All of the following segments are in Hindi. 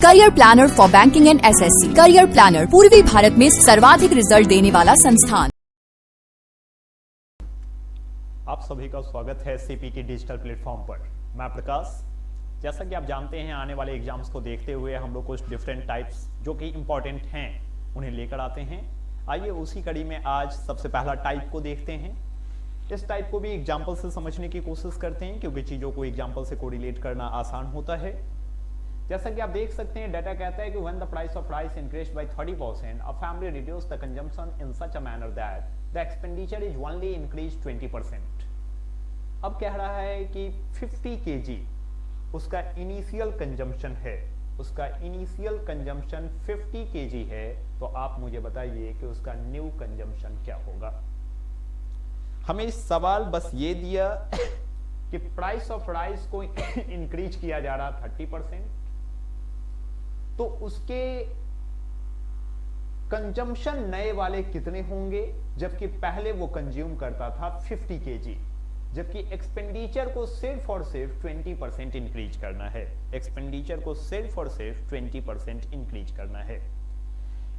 Career planner for banking and SSC. Career planner पूर्वी भारत में सर्वाधिक रिजल्ट देने वाला संस्थान। आप सभी का स्वागत है सीपी की डिजिटल प्लेटफॉर्म पर। मैं प्रकाश। जैसा कि आप जानते हैं, आने वाले एग्जाम्स को देखते हुए हम लोग कुछ डिफरेंट टाइप्स जो कि इंपॉर्टेंट हैं उन्हें लेकर आते हैं। आइए उसी कड़ी में आज सबसे पहला टाइप को देखते हैं। इस टाइप को भी एग्जाम्पल से समझने की कोशिश करते हैं, क्योंकि चीज़ों को एग्जाम्पल से कोरिलेट करना आसान होता है। जैसा कि आप देख सकते हैं, डाटा कहता है कि when the price of rice increased by 30%, a family reduced the consumption in such a manner that the expenditure is only increased 20%. अब कह रहा है कि 50 kg उसका इनिशियल कंजम्पशन है, उसका इनिशियल कंजम्पशन 50 kg है, तो आप मुझे बताइए कि उसका न्यू कंजम्पशन क्या होगा। हमें इस सवाल बस ये दिया कि प्राइस ऑफ राइस को इंक्रीज किया जा रहा 30%, तो उसके कंजम्पशन नए वाले कितने होंगे, जबकि पहले वो कंज्यूम करता था 50 kg, जबकि एक्सपेंडिचर को सिर्फ और सिर्फ 20% इंक्रीज करना है। एक्सपेंडिचर को सिर्फ और सिर्फ 20% इंक्रीज करना है।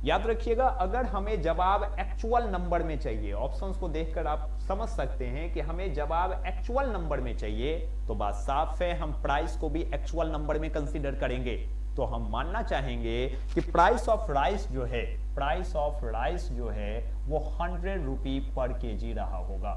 याद रखिएगा, अगर हमें जवाब एक्चुअल नंबर में चाहिए, ऑप्शंस को देखकर आप समझ सकते हैं कि हमें जवाब एक्चुअल नंबर में चाहिए, तो बात साफ है, हम प्राइस को भी एक्चुअल नंबर में कंसीडर करेंगे। तो हम मानना चाहेंगे कि प्राइस ऑफ राइस जो है, प्राइस ऑफ राइस जो है वो 100 रुपी पर केजी रहा होगा।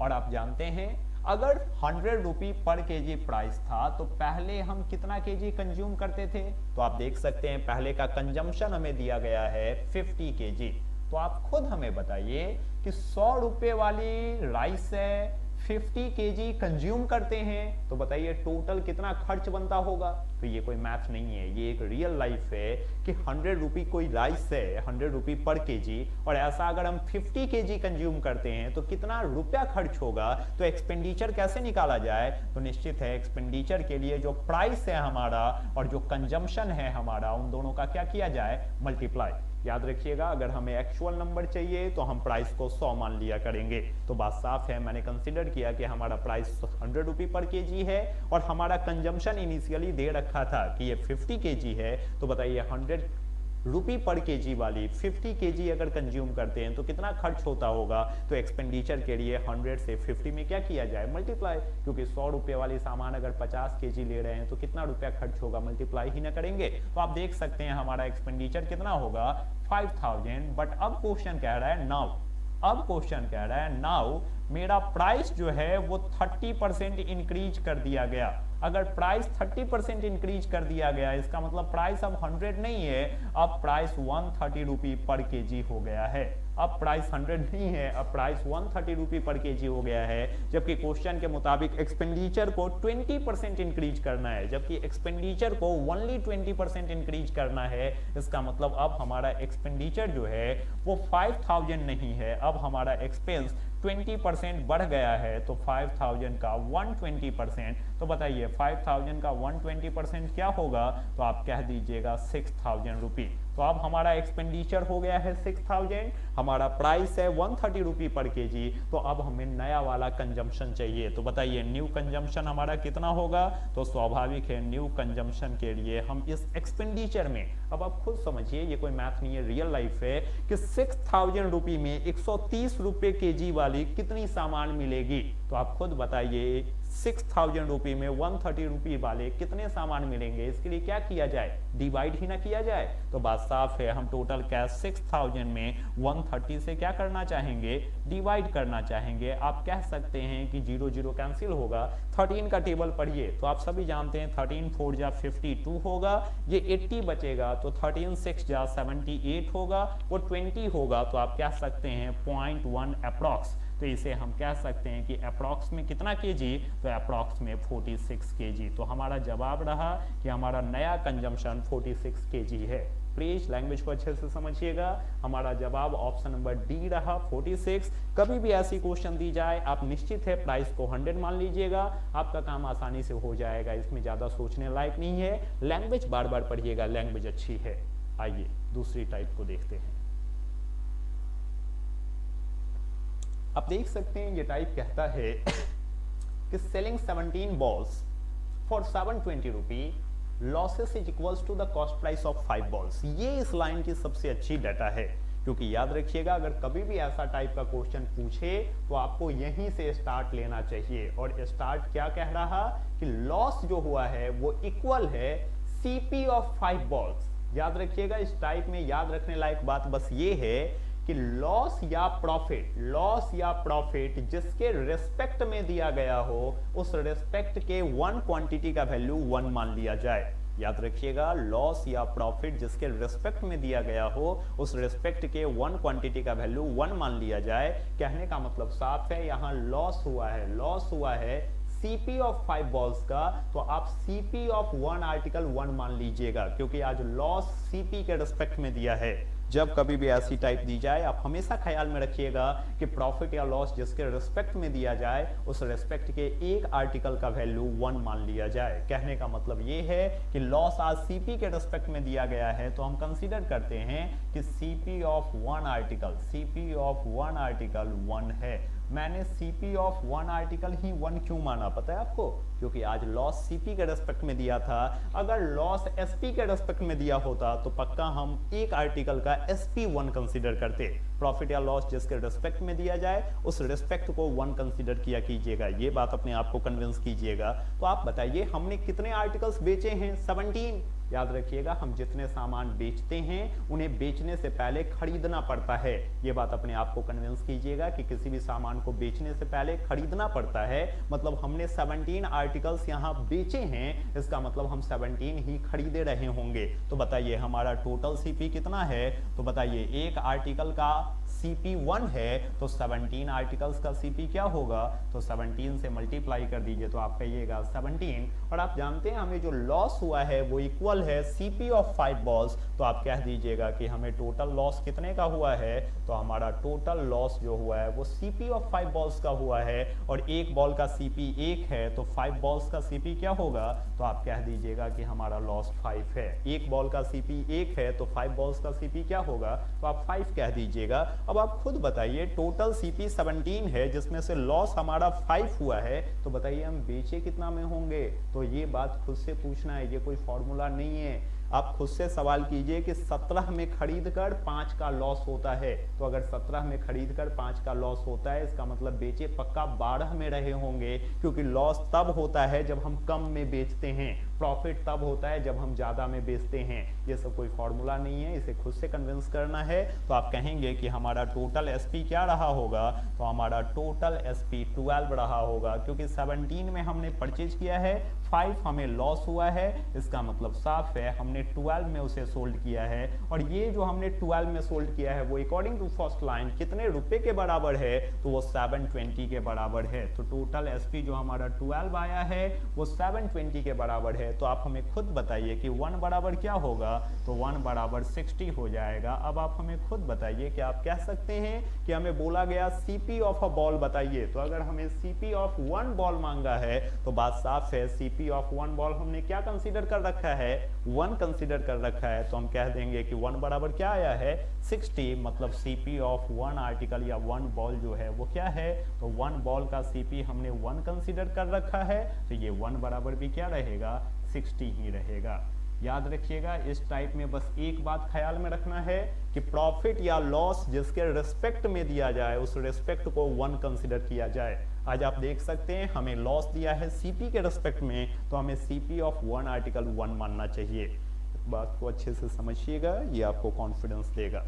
और आप जानते हैं, अगर 100 रुपी पर केजी प्राइस था तो पहले हम कितना केजी कंज्यूम करते थे, तो आप देख सकते हैं पहले का कंजम्पशन हमें दिया गया है 50 केजी। तो आप खुद हमें बताइए कि 100 रुपए वाली राइस है, 50 केजी कंज्यूम करते हैं, तो बताइए टोटल कितना खर्च बनता होगा। तो ये कोई मैथ नहीं है, ये एक रियल लाइफ है कि 100 रुपी कोई राइस है, 100 रुपी पर केजी, और ऐसा अगर हम 50 केजी कंज्यूम करते हैं तो कितना रुपया खर्च होगा। तो एक्सपेंडिचर कैसे निकाला जाए, तो निश्चित है एक्सपेंडिचर के लिए जो प्राइस है हमारा और जो कंजम्पशन है हमारा, उन दोनों का क्या किया जाए, मल्टीप्लाई। याद रखिएगा, अगर हमें एक्चुअल नंबर चाहिए तो हम प्राइस को 100 मान लिया करेंगे। तो बात साफ है, मैंने कंसीडर किया कि हमारा प्राइस 100 रुपी पर केजी है और हमारा कंजम्पशन इनिशियली दे रखा था कि ये 50 केजी है। तो बताइए 100 रुपी पर केजी वाली 50 केजी अगर कंज्यूम करते हैं तो कितना खर्च होता होगा। तो एक्सपेंडिचर के लिए 100 से 50 में क्या किया जाए, मल्टीप्लाई, क्योंकि 100 रुपये वाली सामान अगर 50 केजी ले रहे हैं तो कितना रुपया खर्च होगा, मल्टीप्लाई ही ना करेंगे। तो आप देख सकते हैं हमारा एक्सपेंडिचर कितना होगा, 5000। बट अब क्वेश्चन कह रहा है नाउ, अब क्वेश्चन कह रहा है नाउ मेरा प्राइस जो है वो 30% इंक्रीज कर दिया गया। अगर प्राइस 30% इंक्रीज कर दिया गया, इसका मतलब प्राइस अब 100 नहीं है, अब प्राइस 130 रुपी पर केजी हो गया है। अब प्राइस 100 नहीं है, अब प्राइस 130 रुपी पर केजी हो गया है। जबकि क्वेश्चन के मुताबिक एक्सपेंडिचर को 20% इंक्रीज करना है, जबकि एक्सपेंडिचर को ओनली 20% इंक्रीज करना है। इसका मतलब अब हमारा एक्सपेंडिचर जो है वो 5000 नहीं है, अब हमारा एक्सपेंस 20% बढ़ गया है। तो 5000 का 120%, तो बताइए 5000 का 120% क्या होगा, तो आप कह दीजिएगा 6000 रुपी। तो अब हमारा एक्सपेंडिचर हो गया है 6000, हमारा प्राइस है 130 रुपी पर केजी, तो अब हमें नया वाला कंजम्पशन चाहिए। तो बताइए न्यू कंजम्पशन हमारा कितना होगा, तो स्वाभाविक है न्यू कंजम्पशन के लिए हम इस एक्सपेंडिचर में, अब आप खुद समझिए, ये कोई मैथ नहीं है, रियल लाइफ है कि 6000 रुपी में 130 रुपये केजी वाली कितनी सामान मिलेगी। तो आप खुद बताइए 6000 रुपी में 130 रुपी वाले कितने सामान मिलेंगे। इसके लिए क्या किया जाए, डिवाइड ही ना किया जाए। तो बात साफ है, हम टोटल कैश 6000 में 130 से क्या करना चाहेंगे, डिवाइड करना चाहेंगे। आप कह सकते हैं कि 0 0 कैंसिल होगा। 13 का टेबल पढ़िए तो आप सभी जानते हैं 13 4 जा 52 होगा, ये 80 बचेगा, तो 13 6 जा 78 होगा, वो 20 होगा। तो आप कह सकते हैं 0.1 अप्रॉक्स। तो इसे हम कह सकते हैं कि अप्रॉक्स में कितना केजी, तो अप्रॉक्स में 46 केजी। तो हमारा जवाब रहा कि हमारा नया कंजम्पशन 46 केजी है। प्लीज लैंग्वेज को अच्छे से समझिएगा, हमारा जवाब ऑप्शन नंबर डी रहा 46। कभी भी ऐसी क्वेश्चन दी जाए, आप निश्चित है प्राइस को 100 मान लीजिएगा, आपका काम आसानी से हो जाएगा, इसमें ज्यादा सोचने लायक नहीं है। लैंग्वेज बार बार पढ़िएगा, लैंग्वेज अच्छी है। आइए दूसरी टाइप को देखते हैं। आप देख सकते हैं ये टाइप कहता है कि selling 17 balls for 720 rupee losses is equals to the cost price of 5 balls. ये इस लाइन की सबसे अच्छी डाटा है, क्योंकि याद रखिएगा अगर कभी भी ऐसा टाइप का क्वेश्चन पूछे तो आपको यहीं से स्टार्ट लेना चाहिए। और स्टार्ट क्या कह रहा कि लॉस जो हुआ है वो इक्वल है सीपी ऑफ 5 बॉल्स। याद रखिएगा इस टाइप में याद रखने लायक बात बस ये है कि लॉस या प्रॉफिट जिसके रिस्पेक्ट में दिया गया हो उस रिस्पेक्ट के वन क्वांटिटी का वैल्यू 1 मान लिया जाए। याद रखिएगा लॉस या प्रॉफिट जिसके रिस्पेक्ट में दिया गया हो उस रिस्पेक्ट के 1 क्वांटिटी का वैल्यू 1 मान लिया जाए। कहने का मतलब साफ है, यहाँ लॉस हुआ है सीपी ऑफ 5 बॉल्स का, तो आप सीपी ऑफ 1 आर्टिकल 1 मान लीजिएगा, क्योंकि आज लॉस सीपी के रिस्पेक्ट में दिया है। जब कभी भी ऐसी टाइप दी जाए आप हमेशा ख्याल में रखिएगा कि प्रॉफिट या लॉस जिसके रिस्पेक्ट में दिया जाए उस रिस्पेक्ट के एक आर्टिकल का वैल्यू 1 मान लिया जाए। कहने का मतलब ये है कि लॉस आज सीपी के रिस्पेक्ट में दिया गया है, तो हम कंसीडर करते हैं कि सीपी ऑफ 1 आर्टिकल 1 है। मैंने सीपी ऑफ 1 आर्टिकल ही 1 क्यों माना पता है आपको? क्योंकि आज लॉस सीपी के रेस्पेक्ट में दिया था। अगर लॉस एसपी के रेस्पेक्ट में दिया होता तो पक्का हम एक आर्टिकल का एसपी 1 कंसीडर करते। प्रॉफिट या लॉस जिसके रेस्पेक्ट में दिया जाए उस रेस्पेक्ट को 1 कंसीडर किया कीजिएगा। ये बात अपने आप को कन्विंस कीजिएगा। तो आप बताइए हमने कितने आर्टिकल्स बेचे हैं? 17। याद रखिएगा हम जितने सामान बेचते हैं उन्हें बेचने से पहले खरीदना पड़ता है। ये बात अपने आप को कन्विंस कीजिएगा कि किसी भी सामान को बेचने से पहले खरीदना पड़ता है। मतलब हमने 17 आर्टिकल्स यहाँ बेचे हैं, इसका मतलब हम 17 ही खरीदे रहे होंगे। तो बताइए हमारा टोटल सीपी कितना है? तो बताइए एक आर्टिकल का सीपी 1 है तो 17 आर्टिकल्स का सीपी क्या होगा? तो 17 से मल्टीप्लाई कर दीजिए तो आप कहिएगा 17। और आप जानते हैं हमें जो लॉस हुआ है वो इक्वल है सीपी ऑफ 5 बॉल्स। तो आप कह दीजिएगा कि हमें टोटल लॉस कितने का हुआ है? तो हमारा टोटल लॉस जो हुआ है वो सीपी ऑफ 5 बॉल्स का हुआ है। और एक बॉल का सीपी 1 है तो 5 बॉल्स का सीपी क्या होगा? तो आप कह दीजिएगा कि हमारा लॉस 5 है। एक बॉल का सीपी 1 है तो 5 बॉल्स का सीपी क्या होगा? तो आप 5 कह दीजिएगा। अब आप खुद बताइए टोटल सीपी 17 है जिसमें से लॉस हमारा 5 हुआ है, तो बताइए हम बेचे कितना में होंगे? तो ये बात खुद से पूछना है, ये कोई फॉर्मूला नहीं है। आप खुद से सवाल कीजिए कि 17 में खरीद कर 5 का लॉस होता है। तो अगर 17 में खरीद कर 5 का लॉस होता है इसका मतलब बेचे पक्का 12 में रहे होंगे, क्योंकि लॉस तब होता है जब हम कम में बेचते हैं, प्रॉफिट तब होता है जब हम ज्यादा में बेचते हैं। ये सब कोई फॉर्मूला नहीं है, इसे खुद से कन्विंस करना है। तो आप कहेंगे कि हमारा टोटल एसपी क्या रहा होगा? तो हमारा टोटल एसपी 12 रहा होगा, क्योंकि 17 में हमने परचेज किया है, 5 हमें लॉस हुआ है, इसका मतलब साफ है हमने 12 में उसे सोल्ड किया है। और ये जो हमने 12 में सोल्ड किया है वो अकॉर्डिंग टू फर्स्ट लाइन कितने रुपए के बराबर है? तो वो 720 के बराबर है। तो टोटल एसपी जो हमारा 12 आया है वो 720 के बराबर है। तो आप हमें खुद बताइए कि 1 बराबर क्या होगा? तो 1 बराबर 60 हो जाएगा। अब आप हमें खुद बताइए कि आप कह सकते हैं कि हमें बोला गया सीपी ऑफ अ बॉल बताइए। तो अगर हमें सीपी ऑफ 1 बॉल मांगा है तो बात साफ है, सीपी ऑफ 1 बॉल हमने क्या कंसीडर कर रखा है? 1 कंसीडर कर रखा है। तो हम कह देंगे कि 1 बराबर क्या आया है? 60। मतलब सीपी ऑफ 1 आर्टिकल या 1 बॉल जो है वो क्या है? तो 1 बॉल का सीपी हमने 1 कंसीडर कर रखा है, तो ये 1 बराबर भी क्या रहेगा? 60 ही रहेगा। याद रखिएगा इस टाइप में बस एक बात ख्याल में रखना है कि प्रॉफिट या लॉस जिसके रिस्पेक्ट में दिया जाए उस रिस्पेक्ट को 1 कंसीडर किया जाए। आज आप देख सकते हैं हमें लॉस दिया है सीपी के रिस्पेक्ट में, तो हमें सीपी ऑफ 1 आर्टिकल 1 मानना चाहिए। बात को अच्छे से समझिएगा, ये आपको कॉन्फिडेंस देगा।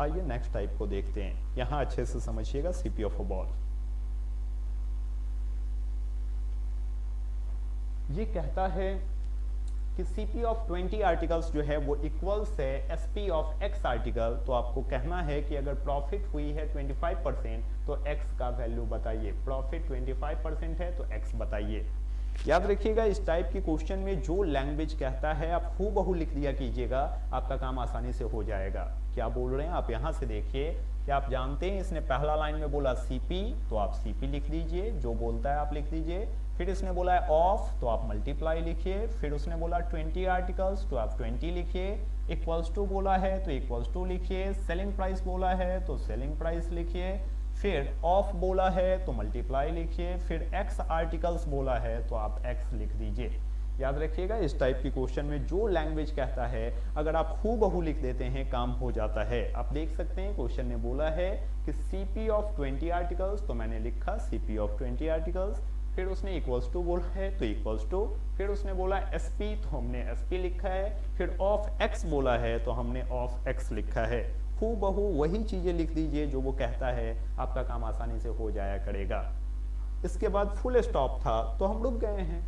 आइए नेक्स्ट टाइप को देखते हैं। यहाँ अच्छे से समझिएगा सीपी ऑफ अ बॉल। ये कहता है कि सीपी ऑफ 20 आर्टिकल्स जो है वो इक्वल्स है एसपी ऑफ एक्स आर्टिकल। तो आपको कहना है कि अगर प्रॉफिट हुई है 25% तो एक्स का वैल्यू बताइए। प्रॉफिट 25% है तो एक्स बताइए। याद रखिएगा इस टाइप के क्वेश्चन में जो लैंग्वेज कहता है आप हूबहू लिख दिया कीजिएगा, आपका काम आसानी से हो जाएगा। क्या बोल रहे हैं आप यहाँ से देखिए कि आप जानते हैं इसने पहला लाइन में बोला सीपी, तो आप सीपी लिख दीजिए, जो बोलता है आप लिख दीजिए। फिर इसने बोला है ऑफ, तो आप मल्टीप्लाई लिखिए। फिर उसने बोला 20 आर्टिकल्स, तो आप 20 लिखिए। इक्वल्स टू बोला है तो इक्वल्स टू लिखिए। सेलिंग प्राइस बोला है तो सेलिंग प्राइस लिखिए। फिर ऑफ बोला है तो मल्टीप्लाई लिखिए। फिर एक्स आर्टिकल्स बोला है तो आप एक्स लिख दीजिए। याद रखिएगा इस टाइप की क्वेश्चन में जो लैंग्वेज कहता है अगर आप हूबहू लिख देते हैं काम हो जाता है। आप देख सकते हैं क्वेश्चन ने बोला है कि CP ऑफ 20 आर्टिकल्स, तो मैंने लिखा CP ऑफ 20 आर्टिकल्स, फिर उसने इक्वल्स टू बोला है तो इक्वल्स टू, फिर उसने बोला SP तो हमने SP लिखा है, फिर ऑफ X बोला है तो हमने ऑफ X लिखा है। हूबहू वही चीजें लिख दीजिए जो वो कहता है, आपका काम आसानी से हो जाया करेगा। इसके बाद फुल स्टॉप था तो हम रुक गए हैं।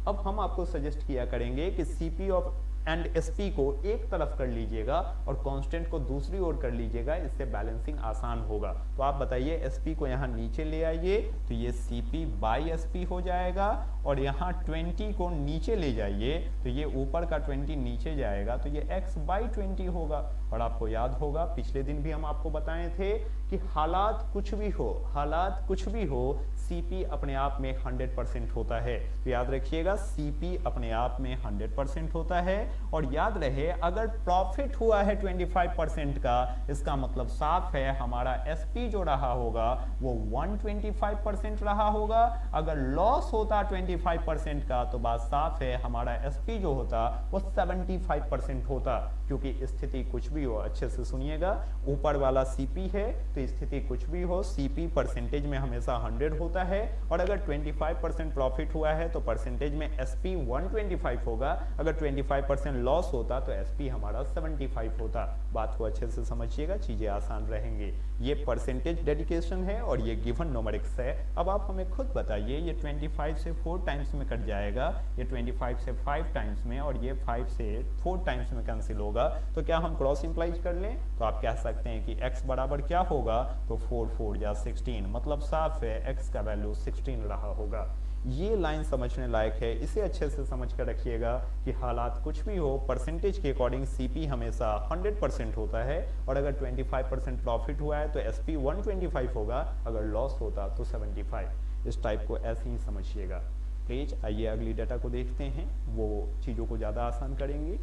अब हम आपको सजेस्ट किया करेंगे कि CP ऑफ एंड SP को एक तरफ कर लीजिएगा और कांस्टेंट को दूसरी ओर कर लीजिएगा, इससे बैलेंसिंग आसान होगा। तो आप बताइए SP को यहाँ नीचे ले आइए तो ये CP बाई SP हो जाएगा, और यहाँ 20 को नीचे ले जाइए तो ये ऊपर का 20 नीचे जाएगा तो ये X बाई 20 होगा। और आपको याद होगा पिछले दिन भी हम आपको बताए थे कि हालात कुछ भी हो CP अपने आप में 100% होता है। तो याद रखिएगा CP अपने आप में 100% होता है। और याद रहे अगर प्रॉफिट हुआ है 25% का, इसका मतलब साफ है हमारा SP जो रहा होगा वो 125% रहा होगा। अगर लॉस होता 25% का तो बात साफ है हमारा SP जो होता वो 75% होता। क्योंकि स्थिति कुछ भी हो, अच्छे से सुनिएगा, ऊपर वाला CP है तो स्थिति कुछ भी हो CP परसेंटेज में हमेशा 100 होता है, और अगर 25% प्रॉफिट हुआ है तो परसेंटेज में SP 125 होगा। अगर 25% लॉस होता तो SP हमारा 75 होता। बात को अच्छे से समझिएगा, चीजें आसान रहेंगी। ये परसेंटेज डेडिकेशन है और ये गिवन न्यूमेरिक्स है। अब आप हमें खुद बताइए, ये 25 से 4 टाइम्स में कट जाएगा, ये 25 से 5 टाइम्स में, और ये 5 से 4 टाइम्स में कैंसिल होगा। तो क्या हम क्रॉस इंप्लाइज कर लें? तो आप कह सकते हैं कि x बराबर क्या होगा, तो 4 4 या 16, मतलब साफ है x का वैल्यू 16 रहा होगा। ये लाइन समझने लायक है, इसे अच्छे से समझ कर रखिएगा कि हालात कुछ भी हो परसेंटेज के अकॉर्डिंग CP हमेशा 100% होता है, और अगर 25% प्रॉफिट हुआ है तो SP 125 होगा, अगर लॉस होता तो 75। इस टाइप को ऐसे ही समझिएगा प्लीज। आइए अगली डाटा को देखते हैं, वो चीज़ों को ज़्यादा आसान करेंगे।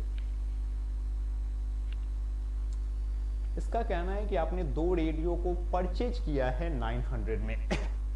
इसका कहना है कि आपने 2 रेडियो को परचेज किया है 900 में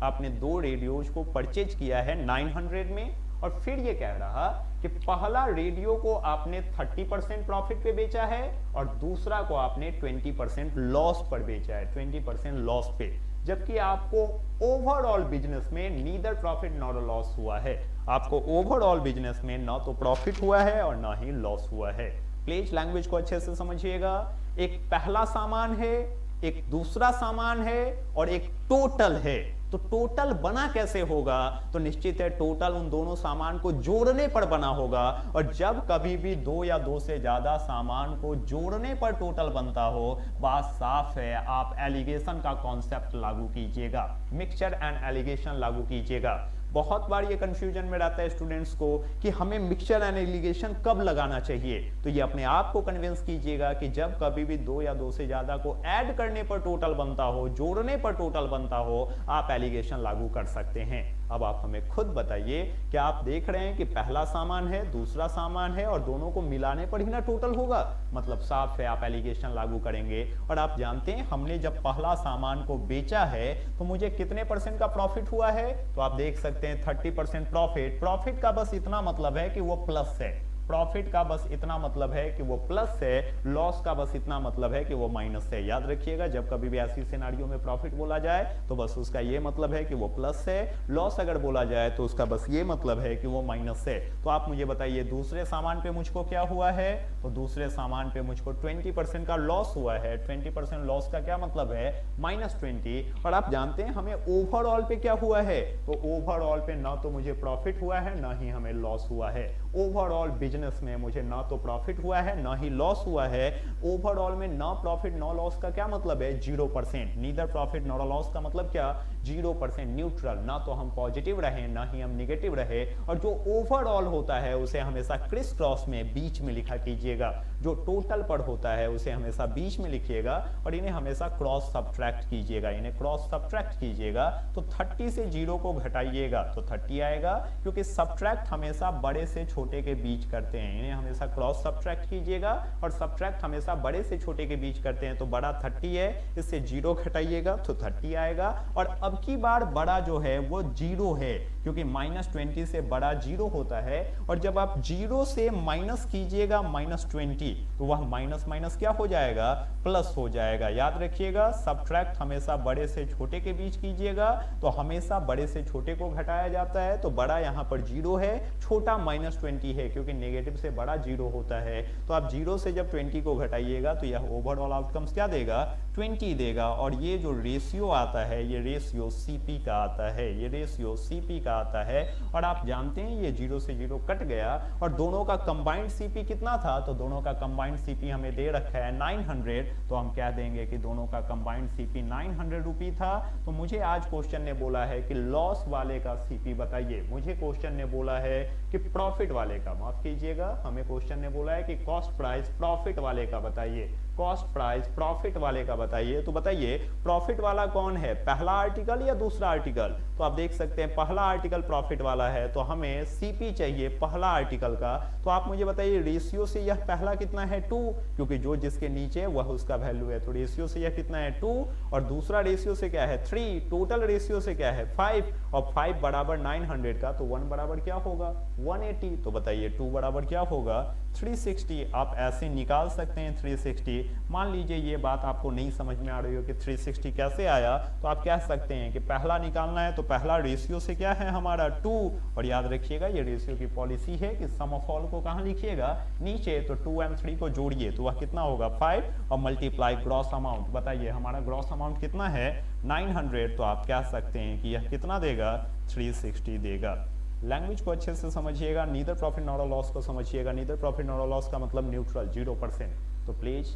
आपने 2 रेडियोज को परचेज किया है 900 में, और फिर ये कह रहा कि पहला रेडियो को आपने 30% प्रॉफिट पे बेचा है और दूसरा को आपने 20% लॉस पर बेचा है, 20% लॉस पे, जबकि आपको ओवरऑल बिजनेस में नीदर प्रॉफिट नॉर लॉस हुआ है। आपको ओवरऑल बिजनेस में ना तो प्रॉफिट हुआ है और ना ही लॉस हुआ है। प्लीज लैंग्वेज को अच्छे से समझिएगा। एक पहला सामान है, एक दूसरा सामान है और एक टोटल है। तो टोटल बना कैसे होगा? तो निश्चित है टोटल उन दोनों सामान को जोड़ने पर बना होगा, और जब कभी भी 2 या 2 से ज्यादा सामान को जोड़ने पर टोटल बनता हो, बात साफ है आप एलिगेशन का कॉन्सेप्ट लागू कीजिएगा, मिक्सचर एंड एलिगेशन लागू कीजिएगा। बहुत बार ये कंफ्यूजन में रहता है स्टूडेंट्स को कि हमें मिक्सचर एंड एलिगेशन कब लगाना चाहिए। तो ये अपने आप को कन्विंस कीजिएगा कि जब कभी भी 2 या 2 से ज्यादा को ऐड करने पर टोटल बनता हो, जोड़ने पर टोटल बनता हो, आप एलिगेशन लागू कर सकते हैं। अब आप हमें खुद बताइए, क्या आप देख रहे हैं कि पहला सामान है, दूसरा सामान है, और दोनों को मिलाने पर ही ना टोटल होगा? मतलब साफ है आप एलिगेशन लागू करेंगे। और आप जानते हैं हमने जब पहला सामान को बेचा है तो मुझे कितने % का प्रॉफिट हुआ है? तो आप देख सकते हैं 30% प्रॉफिट। प्रॉफिट का बस इतना मतलब है कि वो प्लस है, प्रॉफिट का बस इतना मतलब है कि वो प्लस है, लॉस का बस इतना मतलब है कि वो माइनस है। याद रखिएगा जब कभी भी ऐसी सिनेरियो में प्रॉफिट बोला जाए तो बस उसका ये मतलब है कि वो प्लस है, लॉस अगर बोला जाए तो उसका बस ये मतलब है कि वो माइनस है। तो आप मुझे बताइए दूसरे सामान पे मुझको क्या हुआ है? तो दूसरे सामान पे मुझको 20% का लॉस हुआ है। 20% लॉस का क्या मतलब है? -20। और आप जानते हैं हमें ओवरऑल पे क्या हुआ है? तो ओवरऑल पे ना तो मुझे प्रॉफिट हुआ है ना ही हमें लॉस हुआ है। ओवरऑल बिजनेस में मुझे ना तो प्रॉफिट हुआ है ना ही लॉस हुआ है। ओवरऑल में ना प्रॉफिट नो लॉस का क्या मतलब है? 0%। नीदर प्रॉफिट नॉर लॉस का मतलब क्या? 0%, न्यूट्रल। ना तो हम पॉजिटिव रहे ना ही हम निगेटिव रहे। और जो ओवरऑल होता है उसे हमेशा क्रिस क्रॉस में बीच में लिखा कीजिएगा। जो टोटल पर होता है उसे हमेशा बीच में लिखिएगा और इन्हें हमेशा क्रॉस सब्ट्रैक्ट कीजिएगा। इन्हें क्रॉस सब्ट्रैक्ट कीजिएगा तो 30 से 0 को घटाइएगा तो 30 आएगा, क्योंकि सब्ट्रैक्ट हमेशा बड़े से छोटे के बीच करते हैं। इन्हें हमेशा क्रॉस सब्ट्रैक्ट कीजिएगा और सब्ट्रैक्ट हमेशा बड़े से छोटे के बीच करते हैं। तो बड़ा 30 है, इससे 0 घटाइएगा तो 30 आएगा। और अब की बार बड़ा जो है वो 0 है, क्योंकि -20 से बड़ा 0 होता है, और जब आप 0 से माइनस कीजिएगा -20 तो वह माइनस माइनस क्या हो जाएगा, प्लस हो जाएगा। याद रखिएगा, सब्ट्रैक्ट हमेशा बड़े से छोटे के बीच कीजिएगा, तो हमेशा बड़े से छोटे को घटाया जाता है। तो बड़ा यहाँ पर 0 है, छोटा -20 है, क्योंकि नेगेटिव से बड़ा 0 होता है। तो आप 0 से जब 20 को घटाइएगा तो यह ओवरऑल आउटकम्स क्या देगा, 20 देगा। और ये जो रेशियो आता है, ये रेशियो सीपी का आता है, ये रेशियो सीपी का आता है। और आप जानते हैं ये 0 से 0 कट गया, और दोनों का कंबाइंड सीपी कितना था, तो दोनों का कंबाइंड सीपी हमें दे रखा है 900, तो हम कह देंगे कि दोनों का कंबाइंड सीपी 900 रुपी था। तो मुझे आज क्वेश्चन ने बोला है कि लॉस वाले का सीपी बताइए, मुझे क्वेश्चन ने बोला है कि प्रॉफिट वाले का, माफ कीजिएगा, हमें क्वेश्चन ने बोला है कि कॉस्ट प्राइस प्रॉफिट वाले का बताइए, कॉस्ट प्राइस प्रॉफिट वाले का बताइए। तो बताइए प्रॉफिट वाला कौन है, पहला आर्टिकल या दूसरा आर्टिकल। तो आप देख सकते हैं पहला आर्टिकल प्रॉफिट वाला है, तो हमें सीपी चाहिए पहला आर्टिकल का। तो आप मुझे बताइए रेशियो से यह पहला कितना है, 2, क्योंकि जो जिसके नीचे वह उसका वैल्यू है। तो रेशियो से यह कितना है, 2, और दूसरा रेशियो से क्या है, 3, टोटल रेशियो से क्या है, 5, और 5 बराबर 900 का, तो 1 बराबर क्या होगा, 180। तो बताइए 2 बराबर क्या होगा, 360। आप ऐसे निकाल सकते हैं 360। मान लीजिए ये बात आपको नहीं समझ में आ रही हो कि 360 कैसे आया, तो आप कह सकते हैं कि पहला निकालना है तो पहला रेशियो से क्या है हमारा 2, और याद रखिएगा ये रेशियो की पॉलिसी है कि सम ऑफ ऑल को कहाँ लिखिएगा, नीचे। तो 2 and 3 को जोड़िए तो वह कितना होगा, 5, और मल्टीप्लाई ग्रॉस अमाउंट। बताइए हमारा ग्रॉस अमाउंट कितना है, 900। तो आप कह सकते हैं कि यह कितना देगा, 360 देगा। लैंग्वेज को अच्छे से समझिएगा, नीदर प्रॉफिट नॉर लॉस को समझिएगा। नीदर प्रॉफिट नॉर लॉस का मतलब न्यूट्रल, 0%। तो प्लीज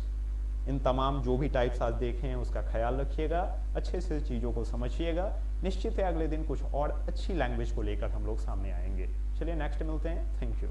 इन तमाम जो भी टाइप्स आज देखे हैं उसका ख्याल रखिएगा, अच्छे से चीज़ों को समझिएगा। निश्चित है अगले दिन कुछ और अच्छी लैंग्वेज को लेकर हम लोग सामने आएंगे। चलिए नेक्स्ट मिलते हैं, थैंक यू।